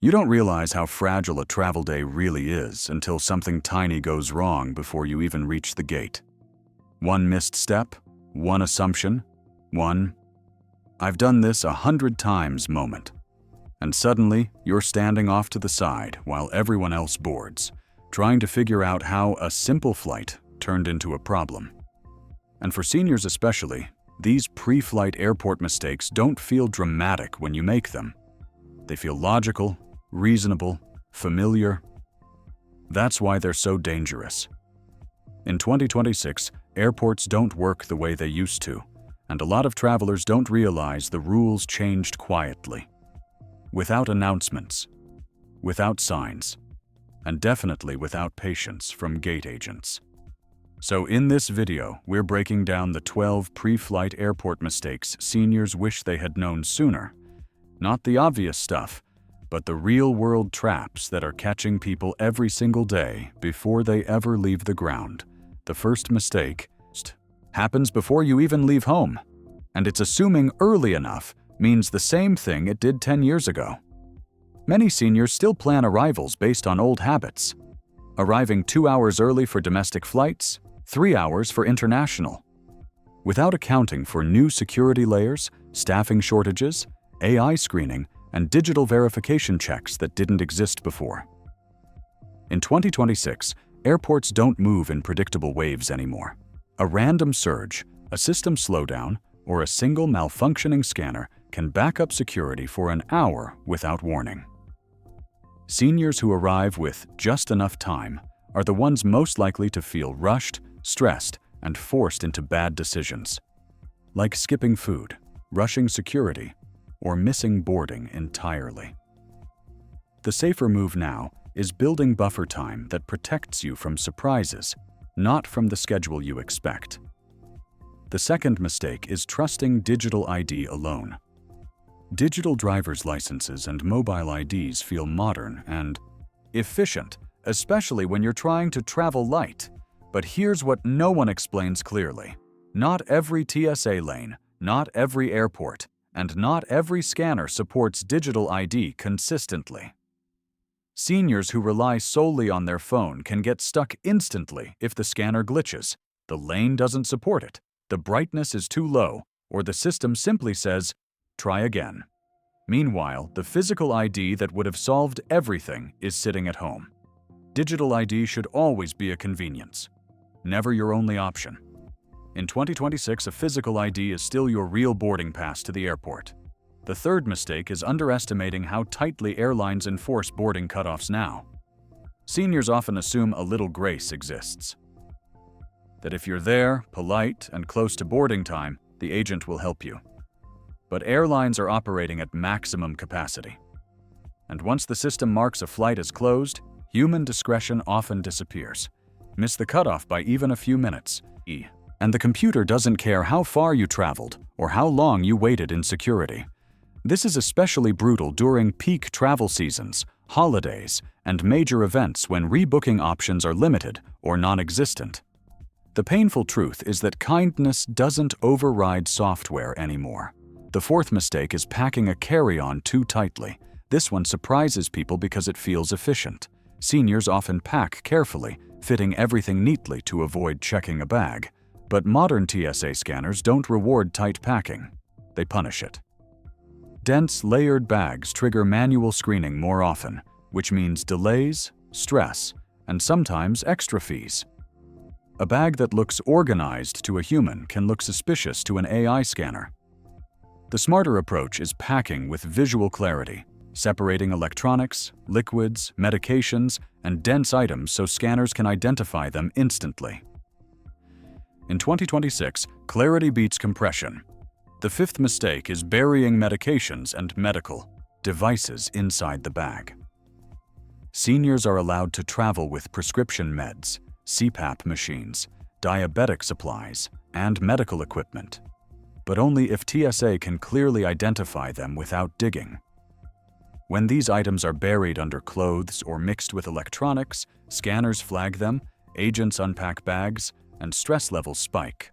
You don't realize how fragile a travel day really is until something tiny goes wrong before you even reach the gate. One missed step, one assumption, one "I've done this 100 times" moment. And suddenly, you're standing off to the side while everyone else boards, trying to figure out how a simple flight turned into a problem. And for seniors especially, these pre-flight airport mistakes don't feel dramatic when you make them. They feel logical, reasonable, familiar. That's why they're so dangerous. In 2026, airports don't work the way they used to, and a lot of travelers don't realize the rules changed quietly. Without announcements, without signs, and definitely without patience from gate agents. So in this video, we're breaking down the 12 pre-flight airport mistakes seniors wish they had known sooner. Not the obvious stuff, but the real-world traps that are catching people every single day before they ever leave the ground. The first mistake happens before you even leave home, and it's assuming early enough means the same thing it did 10 years ago. Many seniors still plan arrivals based on old habits, arriving 2 hours early for domestic flights, 3 hours for international, without accounting for new security layers, staffing shortages, AI screening, and digital verification checks that didn't exist before. In 2026, airports don't move in predictable waves anymore. A random surge, a system slowdown, or a single malfunctioning scanner can back up security for an hour without warning. Seniors who arrive with just enough time are the ones most likely to feel rushed, stressed, and forced into bad decisions, like skipping food, rushing security, or missing boarding entirely. The safer move now is building buffer time that protects you from surprises, not from the schedule you expect. The second mistake is trusting digital ID alone. Digital driver's licenses and mobile IDs feel modern and efficient, especially when you're trying to travel light. But here's what no one explains clearly. Not every TSA lane, not every airport, and not every scanner supports digital ID consistently. Seniors who rely solely on their phone can get stuck instantly if the scanner glitches, the lane doesn't support it, the brightness is too low, or the system simply says, "Try again." Meanwhile, the physical ID that would have solved everything is sitting at home. Digital ID should always be a convenience, never your only option. In 2026, a physical ID is still your real boarding pass to the airport. The third mistake is underestimating how tightly airlines enforce boarding cutoffs now. Seniors often assume a little grace exists. That if you're there, polite, and close to boarding time, the agent will help you. But airlines are operating at maximum capacity. And once the system marks a flight as closed, human discretion often disappears. Miss the cutoff by even a few minutes. And the computer doesn't care how far you traveled or how long you waited in security. This is especially brutal during peak travel seasons, holidays, and major events when rebooking options are limited or non-existent. The painful truth is that kindness doesn't override software anymore. The fourth mistake is packing a carry-on too tightly. This one surprises people because it feels efficient. Seniors often pack carefully, fitting everything neatly to avoid checking a bag. But modern TSA scanners don't reward tight packing. They punish it. Dense, layered bags trigger manual screening more often, which means delays, stress, and sometimes extra fees. A bag that looks organized to a human can look suspicious to an AI scanner. The smarter approach is packing with visual clarity, separating electronics, liquids, medications, and dense items so scanners can identify them instantly. In 2026, clarity beats compression. The fifth mistake is burying medications and medical devices inside the bag. Seniors are allowed to travel with prescription meds, CPAP machines, diabetic supplies, and medical equipment, but only if TSA can clearly identify them without digging. When these items are buried under clothes or mixed with electronics, scanners flag them, agents unpack bags, and stress levels spike.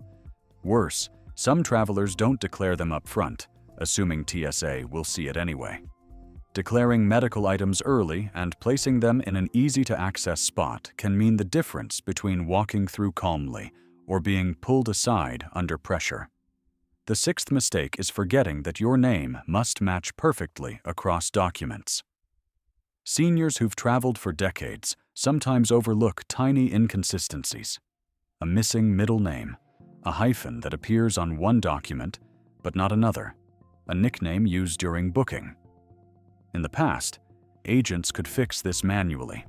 Worse, some travelers don't declare them up front, assuming TSA will see it anyway. Declaring medical items early and placing them in an easy-to-access spot can mean the difference between walking through calmly or being pulled aside under pressure. The sixth mistake is forgetting that your name must match perfectly across documents. Seniors who've traveled for decades sometimes overlook tiny inconsistencies. A missing middle name, a hyphen that appears on one document but not another, a nickname used during booking. In the past, agents could fix this manually.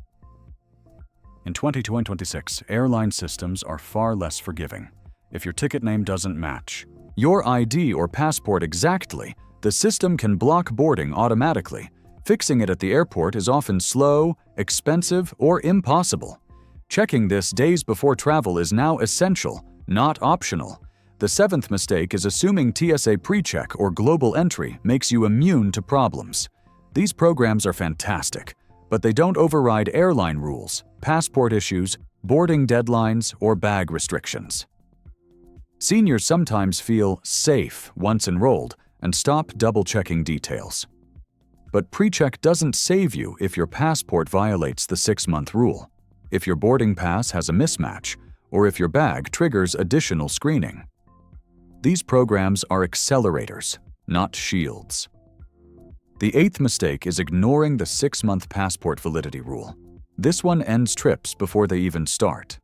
In 2026, airline systems are far less forgiving. If your ticket name doesn't match your ID or passport exactly, the system can block boarding automatically. Fixing it at the airport is often slow, expensive, or impossible. Checking this days before travel is now essential, not optional. The seventh mistake is assuming TSA PreCheck or global entry makes you immune to problems. These programs are fantastic, but they don't override airline rules, passport issues, boarding deadlines, or bag restrictions. Seniors sometimes feel safe once enrolled and stop double-checking details. But PreCheck doesn't save you if your passport violates the 6-month rule, if your boarding pass has a mismatch, or if your bag triggers additional screening. These programs are accelerators, not shields. The eighth mistake is ignoring the 6-month passport validity rule. This one ends trips before they even start.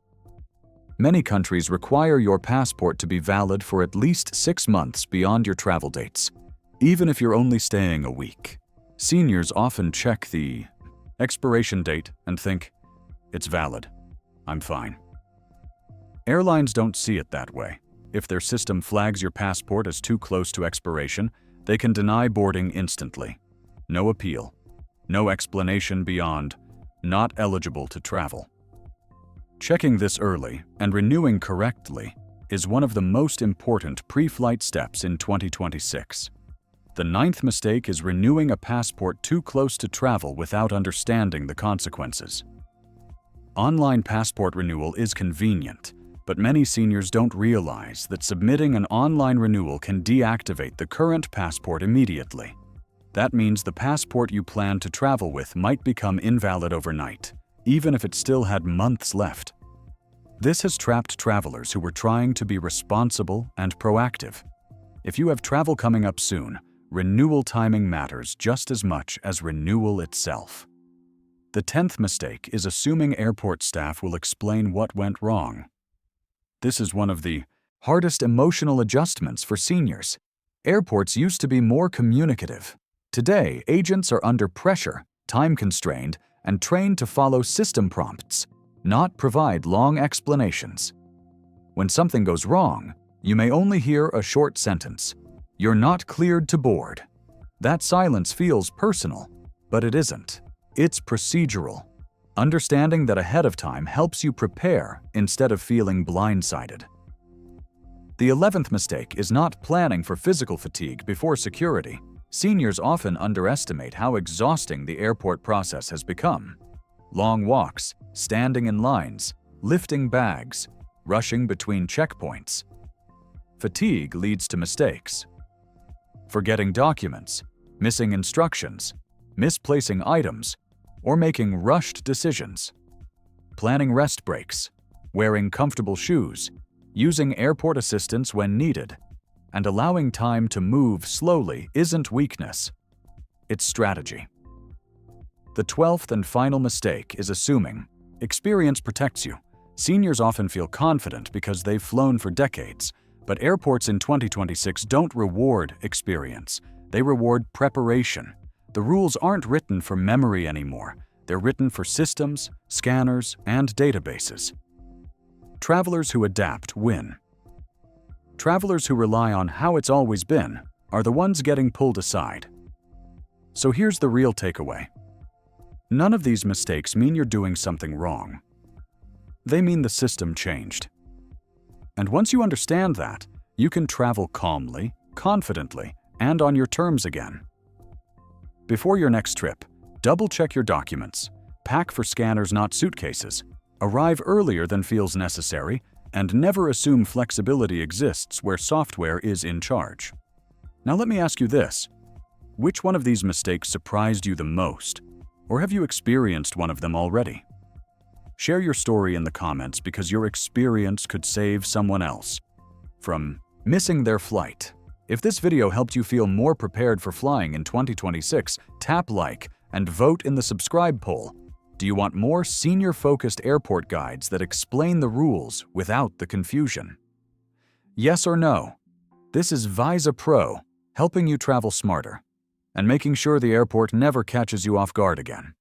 Many countries require your passport to be valid for at least 6 months beyond your travel dates, even if you're only staying a week. Seniors often check the expiration date and think, "It's valid. I'm fine." Airlines don't see it that way. If their system flags your passport as too close to expiration, they can deny boarding instantly. No appeal. No explanation beyond not eligible to travel. Checking this early and renewing correctly is one of the most important pre-flight steps in 2026. The ninth mistake is renewing a passport too close to travel without understanding the consequences. Online passport renewal is convenient, but many seniors don't realize that submitting an online renewal can deactivate the current passport immediately. That means the passport you plan to travel with might become invalid overnight, even if it still had months left. This has trapped travelers who were trying to be responsible and proactive. If you have travel coming up soon, renewal timing matters just as much as renewal itself. The 10th mistake is assuming airport staff will explain what went wrong. This is one of the hardest emotional adjustments for seniors. Airports used to be more communicative. Today, agents are under pressure, time-constrained, and trained to follow system prompts, not provide long explanations. When something goes wrong, you may only hear a short sentence, "You're not cleared to board." That silence feels personal, but it isn't. It's procedural. Understanding that ahead of time helps you prepare instead of feeling blindsided. The 11th mistake is not planning for physical fatigue before security. Seniors often underestimate how exhausting the airport process has become. Long walks, standing in lines, lifting bags, rushing between checkpoints. Fatigue leads to mistakes. Forgetting documents, missing instructions, misplacing items, or making rushed decisions. Planning rest breaks, wearing comfortable shoes, using airport assistance when needed, and allowing time to move slowly isn't weakness. It's strategy. The 12th and final mistake is assuming experience protects you. Seniors often feel confident because they've flown for decades, but airports in 2026 don't reward experience. They reward preparation. The rules aren't written for memory anymore. They're written for systems, scanners, and databases. Travelers who adapt win. Travelers who rely on how it's always been are the ones getting pulled aside. So here's the real takeaway. None of these mistakes mean you're doing something wrong. They mean the system changed. And once you understand that, you can travel calmly, confidently, and on your terms again. Before your next trip, double-check your documents, pack for scanners not suitcases, arrive earlier than feels necessary, and never assume flexibility exists where software is in charge. Now let me ask you this. Which one of these mistakes surprised you the most? Or have you experienced one of them already? Share your story in the comments because your experience could save someone else from missing their flight. If this video helped you feel more prepared for flying in 2026, tap like and vote in the subscribe poll. Do you want more senior-focused airport guides that explain the rules without the confusion? Yes or no? This is Visa Pro, helping you travel smarter and making sure the airport never catches you off guard again.